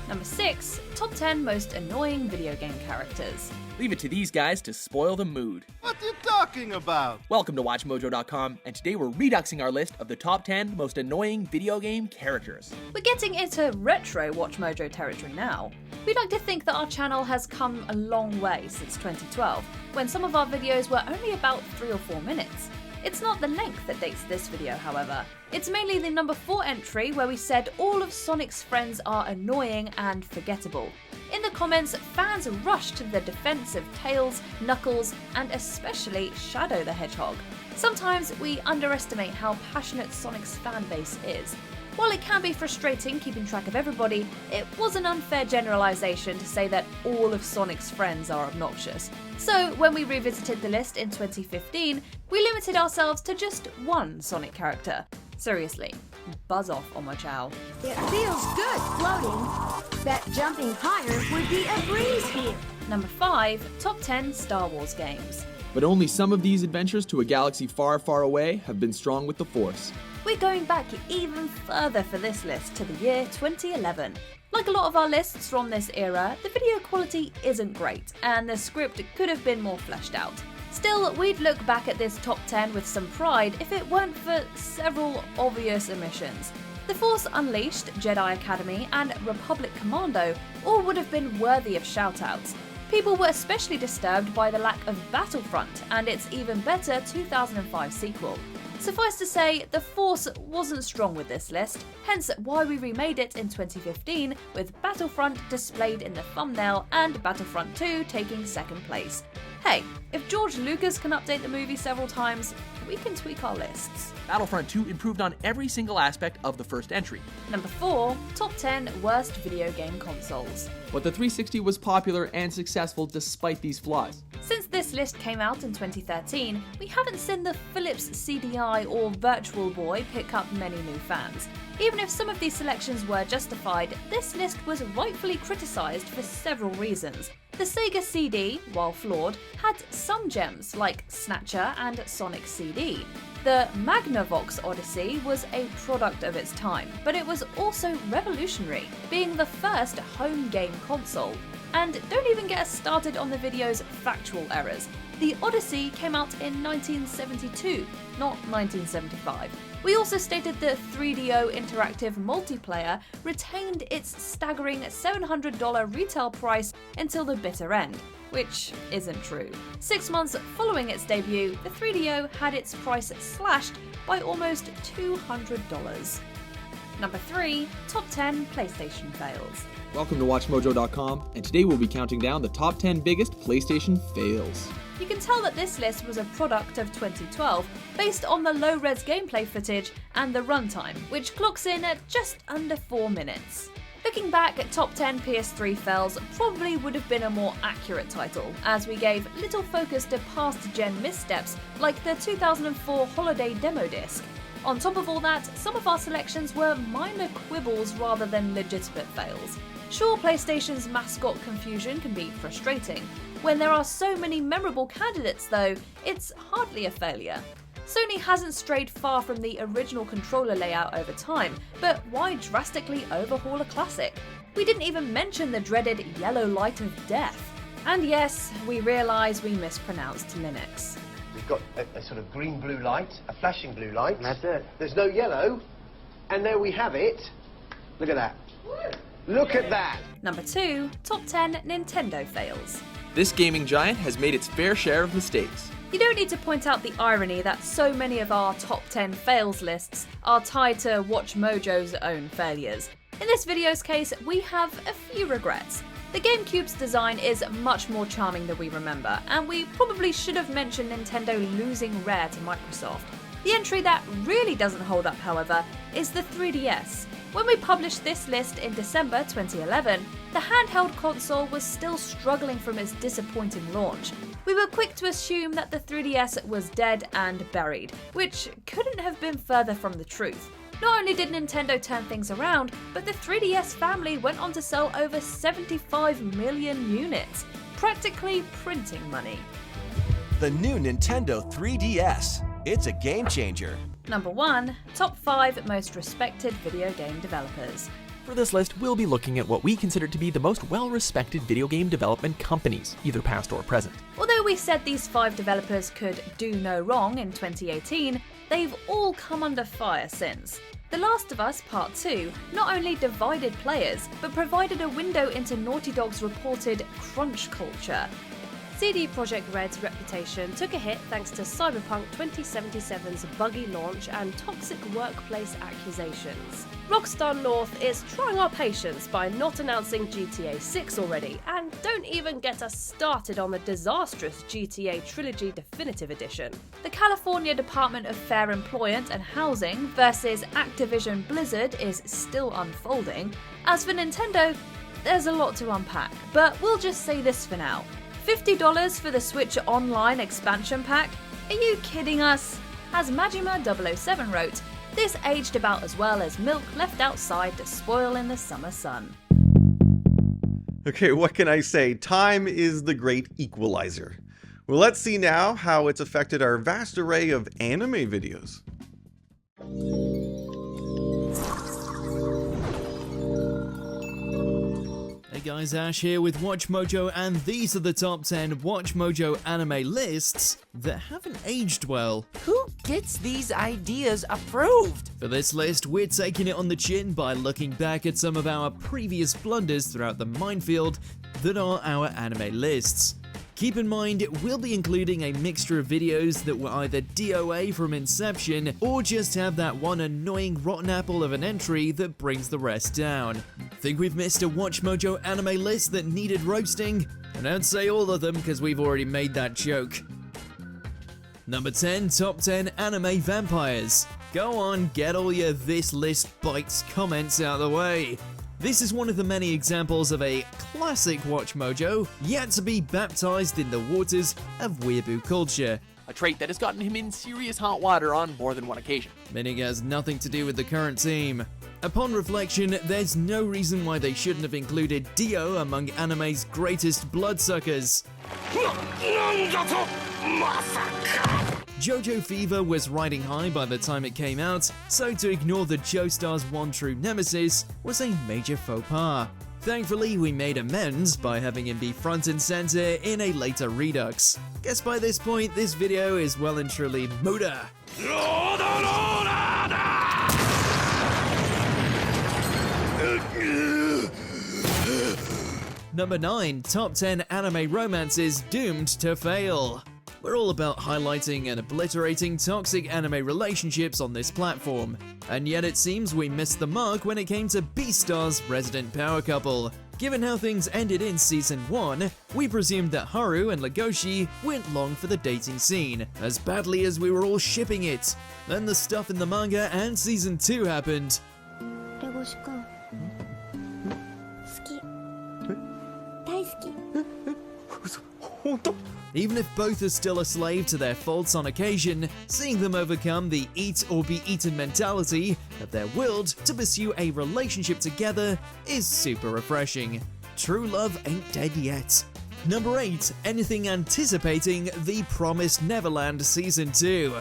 Number 6. Top 10 most annoying video game characters. Leave it to these guys to spoil the mood. What are you talking about? Welcome to WatchMojo.com, and today we're reduxing our list of the top 10 most annoying video game characters. We're getting into retro WatchMojo territory now. We'd like to think that our channel has come a long way since 2012, when some of our videos were only about 3 or 4 minutes. It's not the length that dates this video, however. It's mainly the number 4 entry where we said all of Sonic's friends are annoying and forgettable. In the comments, fans rushed to the defense of Tails, Knuckles, and especially Shadow the Hedgehog. Sometimes we underestimate how passionate Sonic's fanbase is. While it can be frustrating keeping track of everybody, it was an unfair generalization to say that all of Sonic's friends are obnoxious. So when we revisited the list in 2015, we limited ourselves to just one Sonic character. Seriously, buzz off on my chow. It feels good floating. Bet jumping higher would be a breeze here. Number 5. Top 10 Star Wars games. But only some of these adventures to a galaxy far, far away have been strong with the Force. We're going back even further for this list to the year 2011. Like a lot of our lists from this era, the video quality isn't great, and the script could have been more fleshed out. Still, we'd look back at this top 10 with some pride if it weren't for several obvious omissions. The Force Unleashed, Jedi Academy, and Republic Commando all would have been worthy of shoutouts. People were especially disturbed by the lack of Battlefront and its even better 2005 sequel. Suffice to say, the Force wasn't strong with this list, hence why we remade it in 2015 with Battlefront displayed in the thumbnail and Battlefront 2 taking second place. Hey, if George Lucas can update the movie several times, we can tweak our lists. Battlefront 2 improved on every single aspect of the first entry. Number 4. Top 10 Worst Video Game Consoles. But the 360 was popular and successful despite these flaws. Since this list came out in 2013, we haven't seen the Philips CDI or Virtual Boy pick up many new fans. Even if some of these selections were justified, this list was rightfully criticised for several reasons. The Sega CD, while flawed, had some gems like Snatcher and Sonic CD. The Magnavox Odyssey was a product of its time, but it was also revolutionary, being the first home game console. And don't even get us started on the video's factual errors. The Odyssey came out in 1972, not 1975. We also stated that 3DO Interactive Multiplayer retained its staggering $700 retail price until the bitter end, which isn't true. 6 months following its debut, the 3DO had its price slashed by almost $200. Number 3, Top 10 PlayStation Fails. Welcome to WatchMojo.com, and today we'll be counting down the top 10 biggest PlayStation fails. You can tell that this list was a product of 2012, based on the low-res gameplay footage and the runtime, which clocks in at just under 4 minutes. Looking back at top 10 PS3 fails probably would have been a more accurate title, as we gave little focus to past-gen missteps like the 2004 holiday demo disc. On top of all that, some of our selections were minor quibbles rather than legitimate fails. Sure, PlayStation's mascot confusion can be frustrating. When there are so many memorable candidates though, it's hardly a failure. Sony hasn't strayed far from the original controller layout over time, but why drastically overhaul a classic? We didn't even mention the dreaded yellow light of death. And yes, we realise we mispronounced Linux. We've got a sort of green-blue light, a flashing blue light. That's it. There's no yellow, and there we have it. Look at that. Look at that. Number 2, Top 10 Nintendo Fails. This gaming giant has made its fair share of mistakes. You don't need to point out the irony that so many of our top 10 fails lists are tied to WatchMojo's own failures. In this video's case, we have a few regrets. The GameCube's design is much more charming than we remember, and we probably should have mentioned Nintendo losing Rare to Microsoft. The entry that really doesn't hold up, however, is the 3DS. When we published this list in December 2011, the handheld console was still struggling from its disappointing launch. We were quick to assume that the 3DS was dead and buried, which couldn't have been further from the truth. Not only did Nintendo turn things around, but the 3DS family went on to sell over 75 million units, practically printing money. The new Nintendo 3DS. It's a game changer. Number 1, Top 5 Most Respected Video Game Developers. For this list, we'll be looking at what we consider to be the most well-respected video game development companies, either past or present. Although we said these 5 developers could do no wrong in 2018, they've all come under fire since. The Last of Us Part 2 not only divided players, but provided a window into Naughty Dog's reported crunch culture. CD Projekt Red's reputation took a hit thanks to Cyberpunk 2077's buggy launch and toxic workplace accusations. Rockstar North is trying our patience by not announcing GTA 6 already, and don't even get us started on the disastrous GTA Trilogy Definitive Edition. The California Department of Fair Employment and Housing versus Activision Blizzard is still unfolding. As for Nintendo, there's a lot to unpack, but we'll just say this for now. $50 for the Switch Online expansion pack? Are you kidding us? As Majima007 wrote, this aged about as well as milk left outside to spoil in the summer sun. Okay, what can I say? Time is the great equalizer. Well, let's see now how it's affected our vast array of anime videos. Hey guys, Ash here with WatchMojo, and these are the top 10 WatchMojo anime lists that haven't aged well. Who gets these ideas approved? For this list, we're taking it on the chin by looking back at some of our previous blunders throughout the minefield that are our anime lists. Keep in mind, we'll be including a mixture of videos that were either DOA from inception, or just have that one annoying rotten apple of an entry that brings the rest down. Think we've missed a WatchMojo anime list that needed roasting? And I'd say all of them because we've already made that joke. Number 10, Top 10 Anime Vampires. Go on, get all your "this list bites" comments out of the way. This is one of the many examples of a classic WatchMojo, yet to be baptized in the waters of weeaboo culture. A trait that has gotten him in serious hot water on more than one occasion. Meaning it has nothing to do with the current team. Upon reflection, there's no reason why they shouldn't have included Dio among anime's greatest bloodsuckers. JoJo Fever was riding high by the time it came out, so to ignore the Joestar's one true nemesis was a major faux pas. Thankfully, we made amends by having him be front and center in a later Redux. Guess by this point, this video is well and truly Moda. Number 9, Top 10 Anime Romances Doomed to Fail. We're all about highlighting and obliterating toxic anime relationships on this platform, and yet it seems we missed the mark when it came to Beastar's resident power couple. Given how things ended in Season 1, we presumed that Haru and Legoshi went long for the dating scene, as badly as we were all shipping it. Then the stuff in the manga and Season 2 happened. Even if both are still a slave to their faults on occasion, seeing them overcome the eat or be eaten mentality of their will to pursue a relationship together is super refreshing. True love ain't dead yet. Number 8, anything anticipating The Promised Neverland Season 2.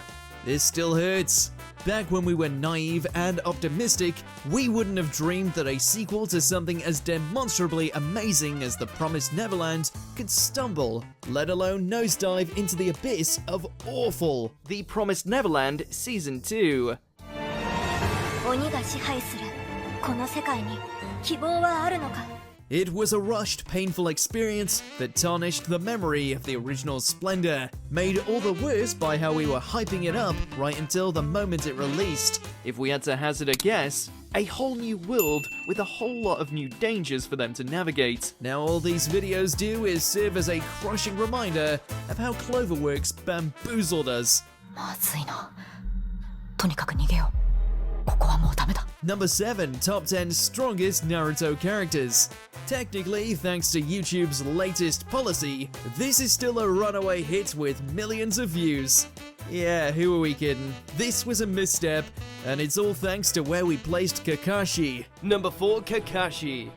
This still hurts. Back when we were naive and optimistic, we wouldn't have dreamed that a sequel to something as demonstrably amazing as The Promised Neverland could stumble, let alone nosedive into the abyss of awful. The Promised Neverland Season 2. 鬼が支配するこの世界に希望はあるのか? It was a rushed, painful experience that tarnished the memory of the original splendor, made all the worse by how we were hyping it up right until the moment it released. If we had to hazard a guess, a whole new world with a whole lot of new dangers for them to navigate. Now all these videos do is serve as a crushing reminder of how Cloverworks bamboozled us. まずいな。とにかく逃げよう。 Number 7, Top 10 Strongest Naruto Characters. Technically, thanks to YouTube's latest policy, this is still a runaway hit with millions of views. Yeah, who are we kidding? This was a misstep, and it's all thanks to where we placed Kakashi. Number 4, Kakashi.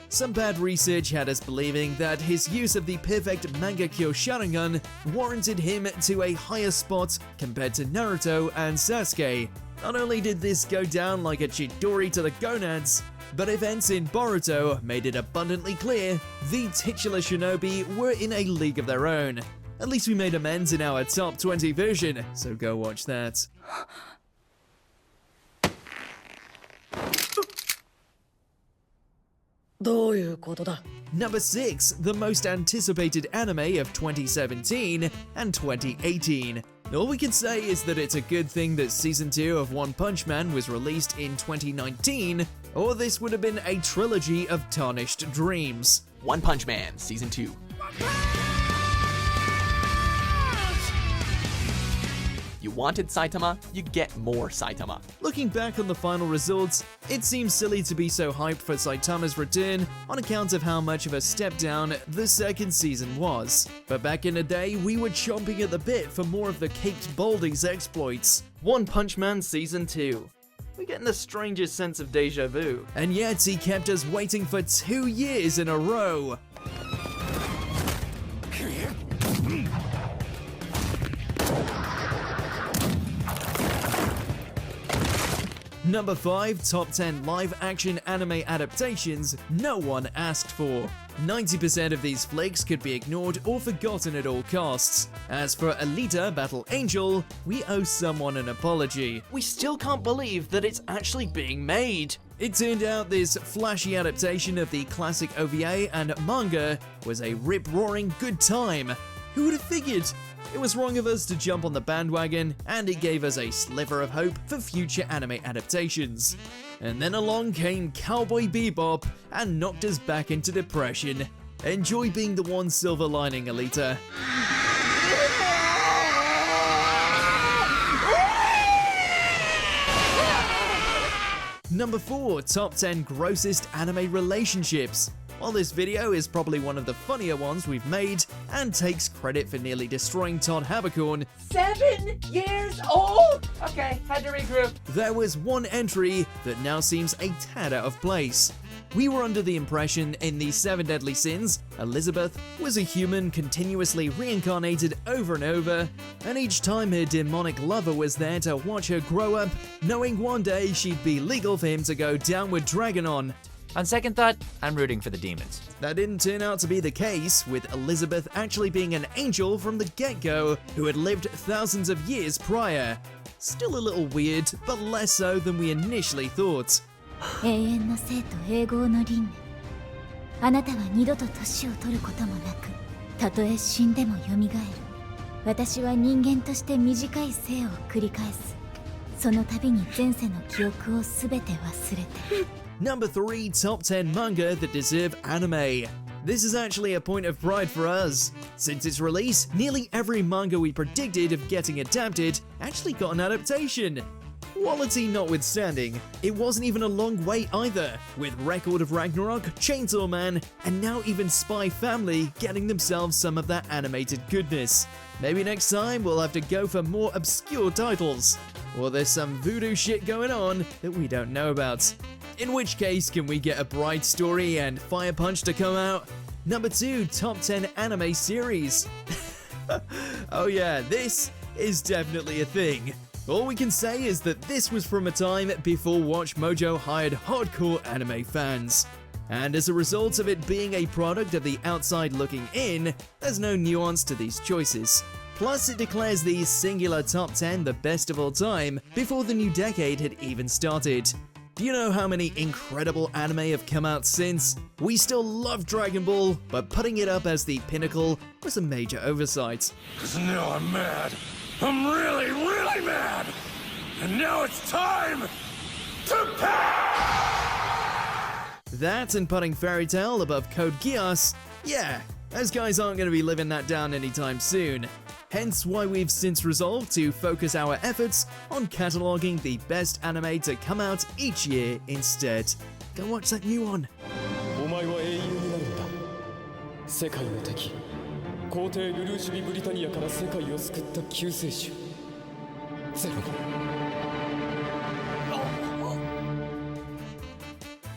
Some bad research had us believing that his use of the perfect Mangekyo Sharingan warranted him to a higher spot compared to Naruto and Sasuke. Not only did this go down like a Chidori to the gonads, but events in Boruto made it abundantly clear the titular shinobi were in a league of their own. At least we made amends in our top 20 version, so go watch that. Number 6, the most anticipated anime of 2017 and 2018. All we can say is that it's a good thing that Season 2 of One Punch Man was released in 2019, or this would have been a trilogy of tarnished dreams. One Punch Man Season 2. You wanted Saitama, you get more Saitama. Looking back on the final results, it seems silly to be so hyped for Saitama's return on account of how much of a step down the second season was. But back in the day, we were chomping at the bit for more of the Caped Baldy's exploits. One Punch Man Season 2. We're getting the strangest sense of deja vu. And yet he kept us waiting for 2 years in a row. Number 5, Top 10 Live-Action Anime Adaptations no one asked for. 90% of these flicks could be ignored or forgotten at all costs. As for Alita Battle Angel, we owe someone an apology. We still can't believe that it's actually being made. It turned out this flashy adaptation of the classic OVA and manga was a rip-roaring good time. Who would have figured? It was wrong of us to jump on the bandwagon, and it gave us a sliver of hope for future anime adaptations. And then along came Cowboy Bebop and knocked us back into depression. Enjoy being the one silver lining, Alita. Number 4, Top 10 Grossest Anime Relationships. While this video is probably one of the funnier ones we've made, and takes credit for nearly destroying Todd Habercorn, 7 years old? Okay, had to regroup. There was one entry that now seems a tad out of place. We were under the impression in the 7 Deadly Sins, Elizabeth was a human continuously reincarnated over and over, and each time her demonic lover was there to watch her grow up, knowing one day she'd be legal for him to go downward dragon on. On second thought, I'm rooting for the demons. That didn't turn out to be the case, with Elizabeth actually being an angel from the get-go, who had lived thousands of years prior. Still a little weird, but less so than we initially thought. 永遠の生と永劫の輪廻。あなたは二度と年を取ることもなく、たとえ死んでも蘇る。私は人間として短い生を繰り返す。その度に前世の記憶をすべて忘れて。Number 3 top 10 manga that deserve anime. This is actually a point of pride for us. Since its release, nearly every manga we predicted of getting adapted actually got an adaptation. Quality notwithstanding, it wasn't even a long wait either, with Record of Ragnarok, Chainsaw Man, and now even Spy Family getting themselves some of that animated goodness. Maybe next time we'll have to go for more obscure titles, or there's some voodoo shit going on that we don't know about. In which case, can we get a Bride Story and Fire Punch to come out? Number 2 top 10 anime series. Oh yeah, this is definitely a thing. All we can say is that this was from a time before WatchMojo hired hardcore anime fans. And as a result of it being a product of the outside looking in, there's no nuance to these choices. Plus, it declares the singular top 10 the best of all time before the new decade had even started. Do you know how many incredible anime have come out since? We still love Dragon Ball, but putting it up as the pinnacle was a major oversight. 'Cause now I'm mad. I'm really, really mad. And now it's time to pay! That and putting Fairy Tail above Code Geass, yeah, those guys aren't going to be living that down anytime soon. Hence why we've since resolved to focus our efforts on cataloguing the best anime to come out each year instead. Go watch that new one. お前は英雄になるんだ。世界の敵、皇帝ルルーシュビ・ブリタニアから世界を救った救世主。ゼロ。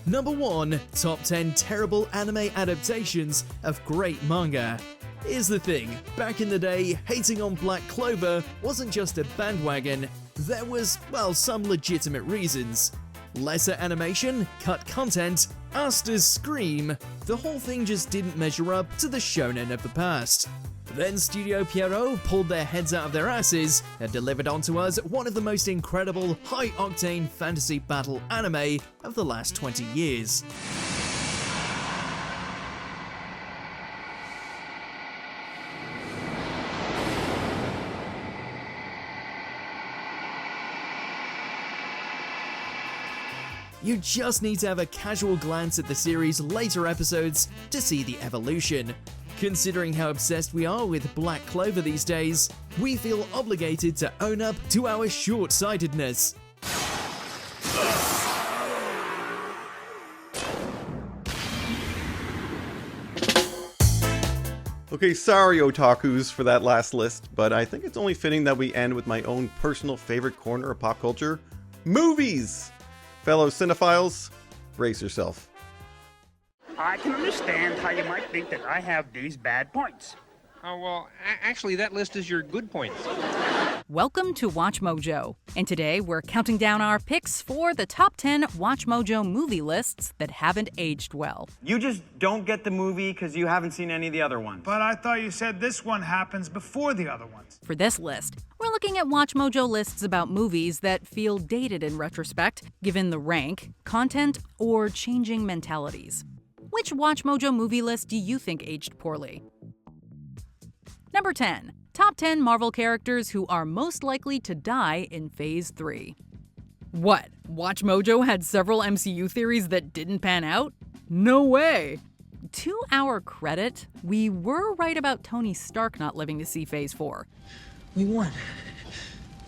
Number 1 top 10 terrible anime adaptations of great manga. Here's the thing, back in the day, hating on Black Clover wasn't just a bandwagon, there was, well, some legitimate reasons. Lesser animation, cut content, Asta's scream, the whole thing just didn't measure up to the shonen of the past. Then Studio Pierrot pulled their heads out of their asses and delivered onto us one of the most incredible, high-octane fantasy battle anime of the last 20 years. You just need to have a casual glance at the series' later episodes to see the evolution. Considering how obsessed we are with Black Clover these days, we feel obligated to own up to our short-sightedness. Okay, sorry otakus for that last list, but I think it's only fitting that we end with my own personal favorite corner of pop culture, movies! Fellow cinephiles, brace yourself. I can understand how you might think that I have these bad points. Oh, well, actually, that list is your good points. Welcome to WatchMojo, and today we're counting down our picks for the top 10 WatchMojo movie lists that haven't aged well. You just don't get the movie because you haven't seen any of the other ones. But I thought you said this one happens before the other ones. For this list, we're looking at WatchMojo lists about movies that feel dated in retrospect, given the rank, content, or changing mentalities. Which WatchMojo movie list do you think aged poorly? Number 10. Top 10 Marvel characters who are most likely to die in Phase 3. What? WatchMojo had several MCU theories that didn't pan out? No way! To our credit, we were right about Tony Stark not living to see Phase 4. We won.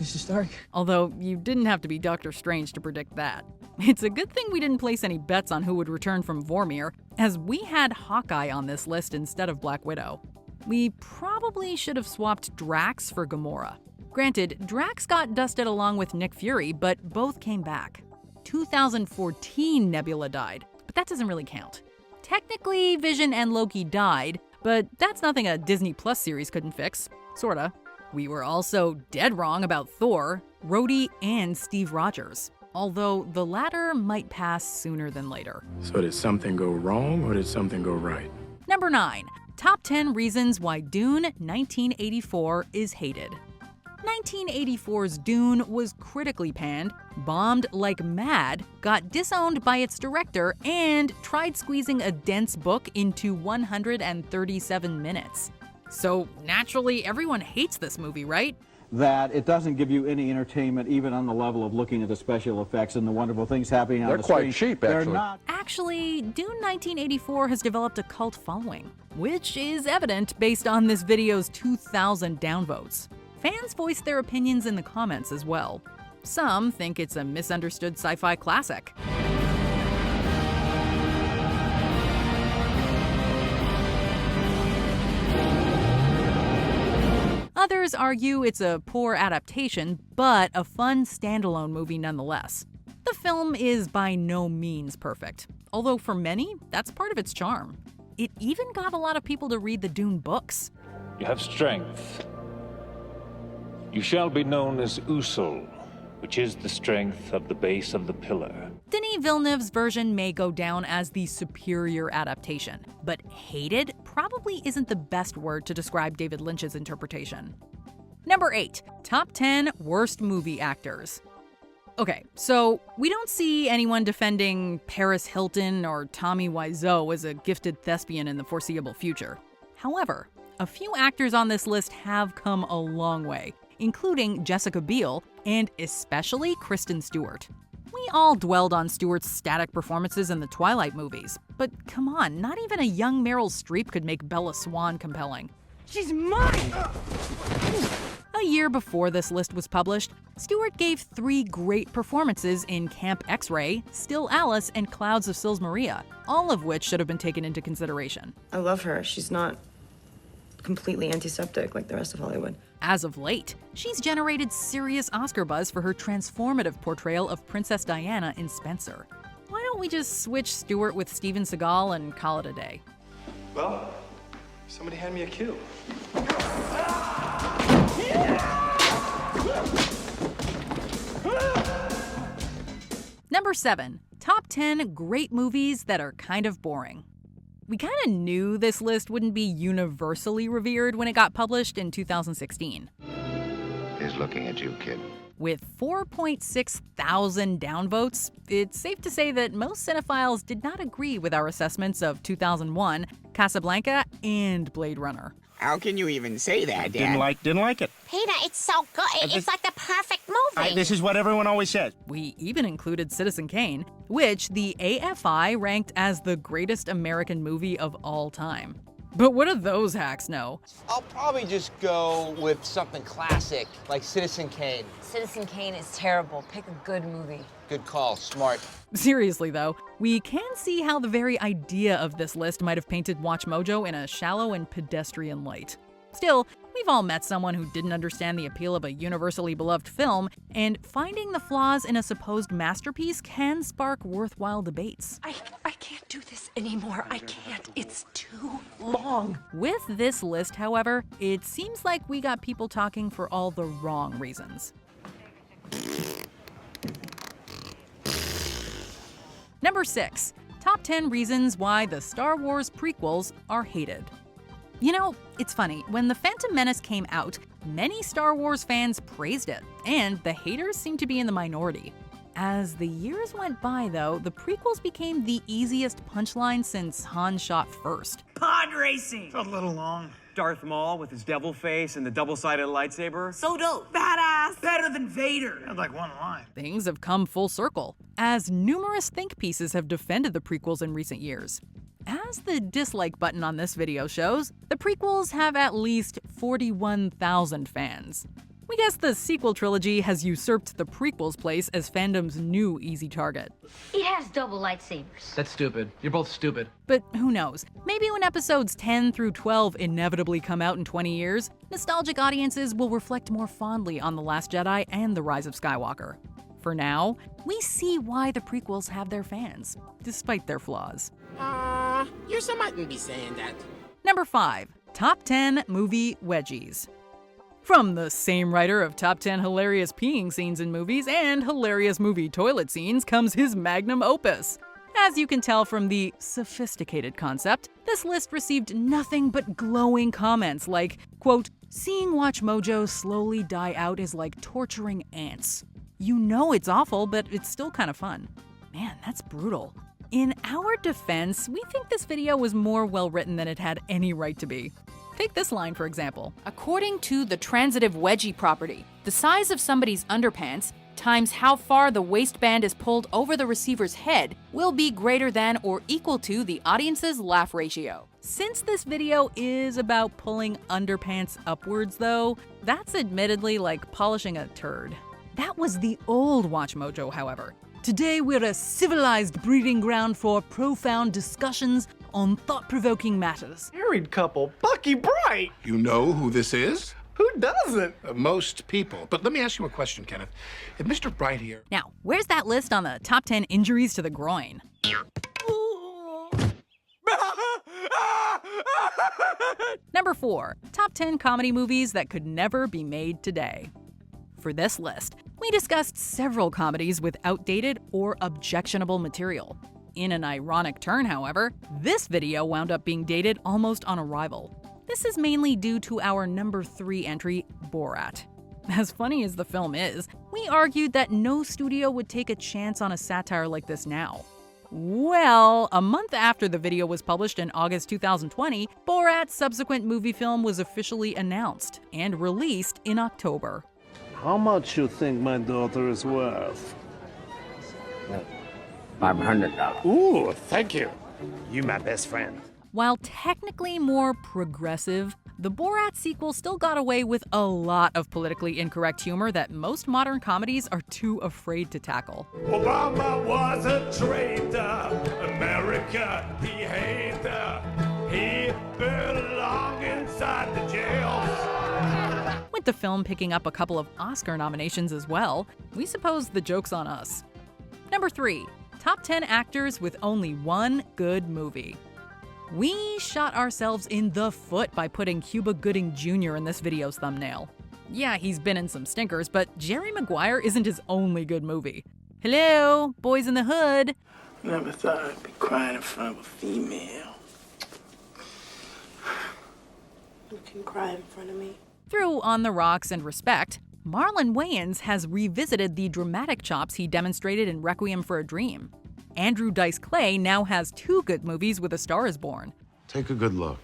Mr. Stark. Although you didn't have to be Doctor Strange to predict that. It's a good thing we didn't place any bets on who would return from Vormir, as we had Hawkeye on this list instead of Black Widow. We probably should have swapped Drax for Gamora. Granted, Drax got dusted along with Nick Fury, but both came back. 2014 Nebula died, but that doesn't really count. Technically, Vision and Loki died, but that's nothing a Disney Plus series couldn't fix. Sorta. We were also dead wrong about Thor, Rhodey, and Steve Rogers, although the latter might pass sooner than later. So did something go wrong or did something go right? Number 9. Top 10 reasons why Dune 1984 is hated. 1984's Dune was critically panned, bombed like mad, got disowned by its director, and tried squeezing a dense book into 137 minutes. So naturally, everyone hates this movie, right? That it doesn't give you any entertainment, even on the level of looking at the special effects and the wonderful things happening on the screen. They're quite cheap, actually. They're not. Actually, Dune 1984 has developed a cult following, which is evident based on this video's 2,000 downvotes. Fans voiced their opinions in the comments as well. Some think it's a misunderstood sci-fi classic. Others argue it's a poor adaptation, but a fun standalone movie nonetheless. The film is by no means perfect, although for many, that's part of its charm. It even got a lot of people to read the Dune books. You have strength. You shall be known as Usul, which is the strength of the base of the pillar. Denis Villeneuve's version may go down as the superior adaptation, but hated probably isn't the best word to describe David Lynch's interpretation. Number 8. Top 10 worst movie actors. Okay, so we don't see anyone defending Paris Hilton or Tommy Wiseau as a gifted thespian in the foreseeable future. However, a few actors on this list have come a long way, including Jessica Biel and especially Kristen Stewart. We all dwelled on Stewart's static performances in the Twilight movies, but come on, not even a young Meryl Streep could make Bella Swan compelling. She's mine! A year before this list was published, Stewart gave 3 great performances in Camp X-Ray, Still Alice, and Clouds of Sils Maria, all of which should have been taken into consideration. I love her. She's not completely antiseptic like the rest of Hollywood. As of late, she's generated serious Oscar buzz for her transformative portrayal of Princess Diana in Spencer. Why don't we just switch Stewart with Steven Seagal and call it a day? Well, somebody hand me a cue. Number 7. Top 10 great movies that are kind of boring. We kind of knew this list wouldn't be universally revered when it got published in 2016. He's looking at you, kid. With 4.6 thousand downvotes, it's safe to say that most cinephiles did not agree with our assessments of 2001, Casablanca, and Blade Runner. How can you even say that, Dad? Didn't like it. Peter, it's so good. It's like the perfect movie. This is what everyone always says. We even included Citizen Kane, which the AFI ranked as the greatest American movie of all time. But what do those hacks know? I'll probably just go with something classic, like Citizen Kane. Citizen Kane is terrible. Pick a good movie. Good call, smart. Seriously though, we can see how the very idea of this list might have painted WatchMojo in a shallow and pedestrian light. Still, we've all met someone who didn't understand the appeal of a universally beloved film, and finding the flaws in a supposed masterpiece can spark worthwhile debates. I can't do this anymore. I can't. It's too long. With this list, however, it seems like we got people talking for all the wrong reasons. Number 6. Top 10 reasons why the Star Wars prequels are hated. You know, it's funny, when The Phantom Menace came out, many Star Wars fans praised it, and the haters seemed to be in the minority. As the years went by, though, the prequels became the easiest punchline since Han shot first. Pod racing! Felt a little long. Darth Maul with his devil face and the double-sided lightsaber. So dope. Badass. Better than Vader. Had like one line. Things have come full circle, as numerous think pieces have defended the prequels in recent years. As the dislike button on this video shows, the prequels have at least 41,000 fans. We guess the sequel trilogy has usurped the prequels' place as fandom's new easy target. It has double lightsabers. That's stupid. You're both stupid. But who knows? Maybe when episodes 10 through 12 inevitably come out in 20 years, nostalgic audiences will reflect more fondly on The Last Jedi and The Rise of Skywalker. For now, we see why the prequels have their fans, despite their flaws. You mightn't be saying that. Number 5. Top 10 Movie Wedgies. From the same writer of Top 10 Hilarious Peeing Scenes in Movies and Hilarious Movie Toilet Scenes comes his magnum opus. As you can tell from the sophisticated concept, this list received nothing but glowing comments like, quote, "Seeing WatchMojo slowly die out is like torturing ants. You know it's awful, but it's still kind of fun." Man, that's brutal. In our defense, we think this video was more well-written than it had any right to be. Take this line, for example. According to the transitive wedgie property, the size of somebody's underpants times how far the waistband is pulled over the receiver's head will be greater than or equal to the audience's laugh ratio. Since this video is about pulling underpants upwards though, that's admittedly like polishing a turd. That was the old WatchMojo, however. Today we're a civilized breeding ground for profound discussions on thought-provoking matters. Married couple, Bucky Bright! You know who this is? Who doesn't? Most people. But let me ask you a question, Kenneth. If Mr. Bright here... Now, where's that list on the top 10 injuries to the groin? Number 4. Top 10 comedy movies that could never be made today. For this list, we discussed several comedies with outdated or objectionable material. In an ironic turn, however, this video wound up being dated almost on arrival. This is mainly due to our number 3 entry, Borat. As funny as the film is, we argued that no studio would take a chance on a satire like this now. Well, a month after the video was published in August 2020, Borat's subsequent movie film was officially announced and released in October. How much you think my daughter is worth? $500. Ooh, thank you. You my best friend. While technically more progressive, the Borat sequel still got away with a lot of politically incorrect humor that most modern comedies are too afraid to tackle. Obama was a traitor. America, he hated. He belonged inside the jails. With the film picking up a couple of Oscar nominations as well, we suppose the joke's on us. Number 3. Top 10 actors with only one good movie. We shot ourselves in the foot by putting Cuba Gooding Jr. in this video's thumbnail. Yeah, he's been in some stinkers, but Jerry Maguire isn't his only good movie. Hello, Boys in the Hood. Never thought I'd be crying in front of a female. You can cry in front of me. Through On the Rocks and Respect, Marlon Wayans has revisited the dramatic chops he demonstrated in Requiem for a Dream. Andrew Dice Clay now has 2 good movies with A Star is Born. Take a good look.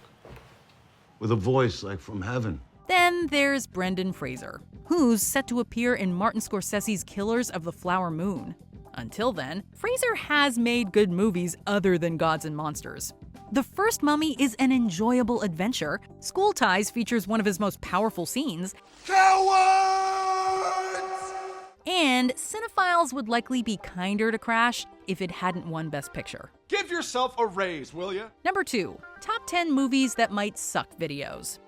With a voice like from heaven. Then there's Brendan Fraser, who's set to appear in Martin Scorsese's Killers of the Flower Moon. Until then, Fraser has made good movies other than Gods and Monsters. The First Mummy is an enjoyable adventure. School Ties features one of his most powerful scenes. Cowards! And cinephiles would likely be kinder to Crash if it hadn't won Best Picture. Give yourself a raise, will ya? Number 2. Top 10 movies that might suck videos.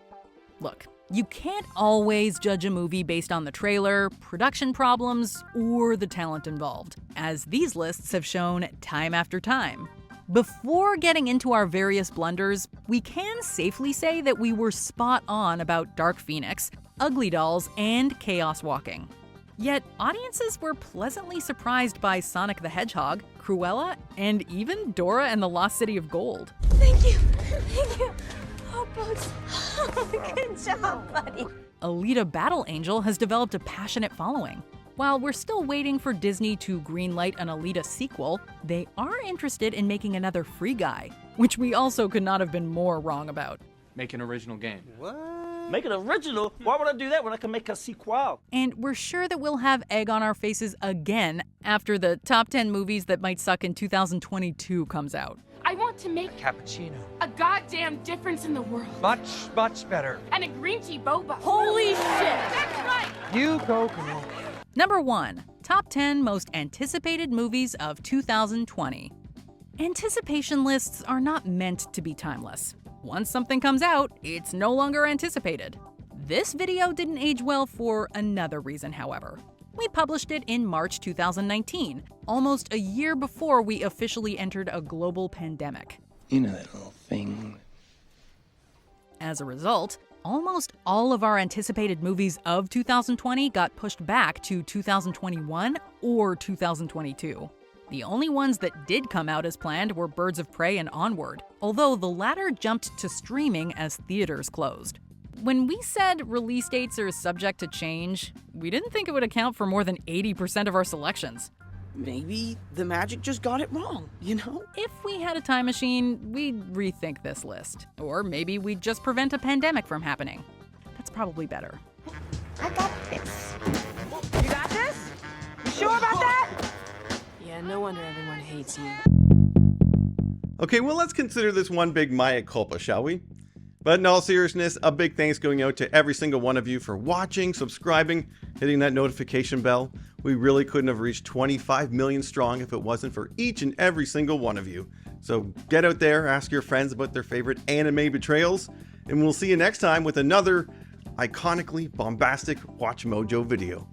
Look, you can't always judge a movie based on the trailer, production problems, or the talent involved, as these lists have shown time after time. Before getting into our various blunders, we can safely say that we were spot on about Dark Phoenix, Ugly Dolls, and Chaos Walking. Yet, audiences were pleasantly surprised by Sonic the Hedgehog, Cruella, and even Dora and the Lost City of Gold. Thank you. Thank you. Oh, Bugs. Good job, buddy. Alita Battle Angel has developed a passionate following. While we're still waiting for Disney to greenlight an Alita sequel, they are interested in making another Free Guy, which we also could not have been more wrong about. Make an original game. What? Make it original? Why would I do that when I can make a sequel? And we're sure that we'll have egg on our faces again after the top 10 movies that might suck in 2022 comes out. I want to make Cappuccino. a goddamn difference in the world. Much, much better. And a green tea boba. Holy shit! That's right! You go, girl. Number 1. Top 10 most anticipated movies of 2020. Anticipation lists are not meant to be timeless. Once something comes out, it's no longer anticipated. This video didn't age well for another reason, however. We published it in March 2019, almost a year before we officially entered a global pandemic. You know that little thing. As a result, almost all of our anticipated movies of 2020 got pushed back to 2021 or 2022. The only ones that did come out as planned were Birds of Prey and Onward, although the latter jumped to streaming as theaters closed. When we said release dates are subject to change, we didn't think it would account for more than 80% of our selections. Maybe the magic just got it wrong, you know? If we had a time machine, we'd rethink this list. Or maybe we'd just prevent a pandemic from happening. That's probably better. I got this. You got this? You sure about that? Yeah, no wonder everyone hates you. Okay, well, let's consider this one big mea culpa, shall we? But in all seriousness, a big thanks going out to every single one of you for watching, subscribing, hitting that notification bell. We really couldn't have reached 25 million strong if it wasn't for each and every single one of you. So get out there, ask your friends about their favorite anime betrayals, and we'll see you next time with another iconically bombastic WatchMojo video.